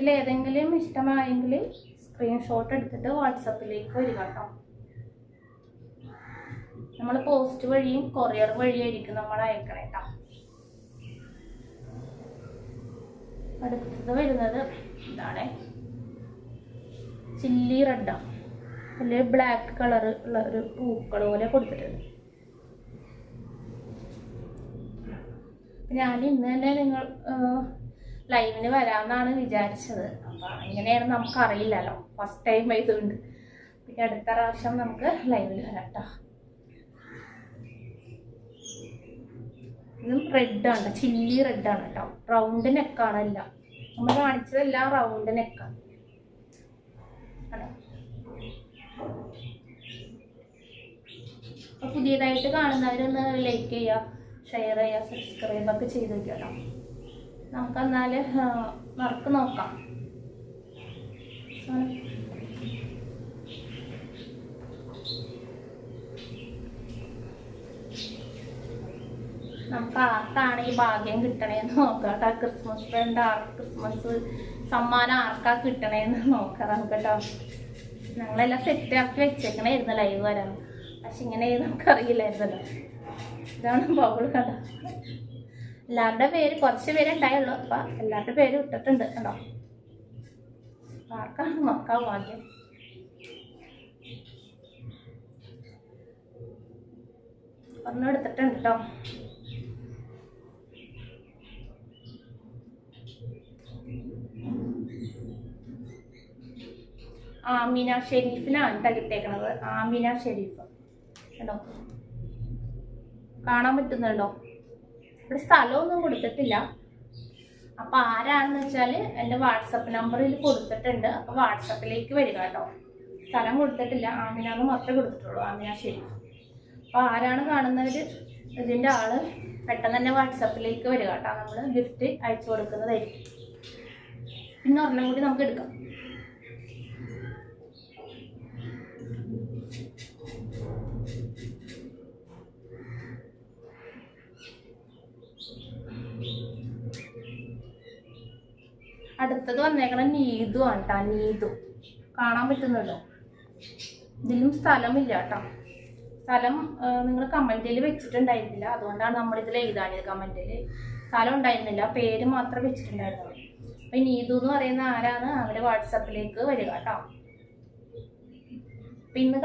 ഇതിൽ ഏതെങ്കിലും ഇഷ്ടമായെങ്കിൽ സ്ക്രീൻഷോട്ട് എടുത്തിട്ട് വാട്സപ്പിലേക്ക് വരിക കേട്ടോ. നമ്മൾ പോസ്റ്റ് വഴിയും കൊറിയർ വഴിയായിരിക്കും നമ്മൾ അയക്കണേ കേട്ടോ. അടുത്തത് വരുന്നത് ഇതാണ്, ചില്ലി റെഡാണ്. അതിൽ ബ്ലാക്ക് കളർ ഉള്ള ഒരു പൂക്കൾ പോലെ കൊടുത്തിട്ടുണ്ട്. ഞാൻ ഇന്ന് തന്നെ നിങ്ങൾ ലൈവിന് വരാമെന്നാണ് വിചാരിച്ചത്. അപ്പം ഇങ്ങനെയാണ് നമുക്കറിയില്ലല്ലോ, ഫസ്റ്റ് ടൈം ആയതുകൊണ്ട്. പിന്നെ അടുത്ത പ്രാവശ്യം നമുക്ക് ലൈവിൽ വരാം കേട്ടോ. ഇതും റെഡാണ്, ചില്ലി റെഡാണ് കേട്ടോ. റൗണ്ട് നെക്കാണ് എല്ലാം. നമ്മൾ കാണിച്ചതെല്ലാം റൗണ്ട് നെക്കാണ്. അപ്പോൾ പുതിയതായിട്ട് കാണുന്നവരൊന്ന് ലൈക്ക് ചെയ്യുക, ഷെയർ ചെയ്യുക, സബ്സ്ക്രൈബൊക്കെ ചെയ്ത് വയ്ക്കട്ടോ. നമുക്കെന്നാൽ വർക്ക് നോക്കാം. നമുക്ക് ആർക്കാണ് ഈ ഭാഗ്യം കിട്ടണേന്ന് നോക്കാം കേട്ടോ. ക്രിസ്മസ് ഫ്രണ്ട് ക്രിസ്മസ് സമ്മാനം ആർക്കാ കിട്ടണേന്ന് നോക്കാം നമുക്ക് കേട്ടോ. ഞങ്ങളെല്ലാം സെറ്റാക്കി വെച്ചേക്കണായിരുന്നു ലൈവ് വരാൻ, പക്ഷെ ഇങ്ങനെ നമുക്കറിയില്ലായിരുന്നല്ലോ. ഇതാണ് ബബിൾ കഥ. എല്ലാവരുടെ പേര് കുറച്ച് പേര് ഉണ്ടായുള്ളൂ, അപ്പം എല്ലാവരുടെ പേര് ഇട്ടിട്ടുണ്ട് കേട്ടോ. ആർക്കാണ് നോക്കാം ഭാഗ്യം. ഒരെണ്ണം എടുത്തിട്ടുണ്ട് കേട്ടോ. ആമിന ഷെരീഫിനാണ് കേട്ടോ കിട്ടേക്കണത്. ആമിന ഷെരീഫ് കേട്ടോ, കാണാൻ പറ്റുന്നുണ്ടോ? ഇവിടെ സ്ഥലമൊന്നും കൊടുത്തിട്ടില്ല. അപ്പം ആരാണെന്ന് വെച്ചാൽ എൻ്റെ വാട്സപ്പ് നമ്പറിൽ കൊടുത്തിട്ടുണ്ട്. അപ്പോൾ വാട്സപ്പിലേക്ക് വരിക കേട്ടോ. സ്ഥലം കൊടുത്തിട്ടില്ല, ആമിനാന്ന് മാത്രമേ കൊടുത്തിട്ടുള്ളൂ, ആമിന ഷെരീഫ്. അപ്പോൾ ആരാണ് കാണുന്നവർ ഇതിൻ്റെ ആള് പെട്ടെന്ന് തന്നെ വാട്സപ്പിലേക്ക് വരിക കേട്ടോ. നമ്മൾ ഗിഫ്റ്റ് അയച്ചു കൊടുക്കുന്നതായിരിക്കും. പിന്നെ ഒരെണ്ണം കൂടി നമുക്ക് എടുക്കാം. അടുത്തത് വന്നേക്കണ നീതു ആണ് കേട്ടോ. നീതു കാണാൻ പറ്റുന്നുണ്ടോ? ഇതിലും സ്ഥലമില്ല കേട്ടോ. സ്ഥലം നിങ്ങൾ കമൻറ്റിൽ വെച്ചിട്ടുണ്ടായിരുന്നില്ല, അതുകൊണ്ടാണ് നമ്മളിതിൽ എഴുതാഞ്ഞത്. കമൻറ്റിൽ സ്ഥലം ഉണ്ടായിരുന്നില്ല, പേര് മാത്രം വെച്ചിട്ടുണ്ടായിരുന്നുള്ളൂ. അപ്പം നീതു എന്ന് പറയുന്ന ആരാണ്, അവർ വാട്സപ്പിലേക്ക് വരിക കേട്ടോ. അപ്പം ഇന്ന്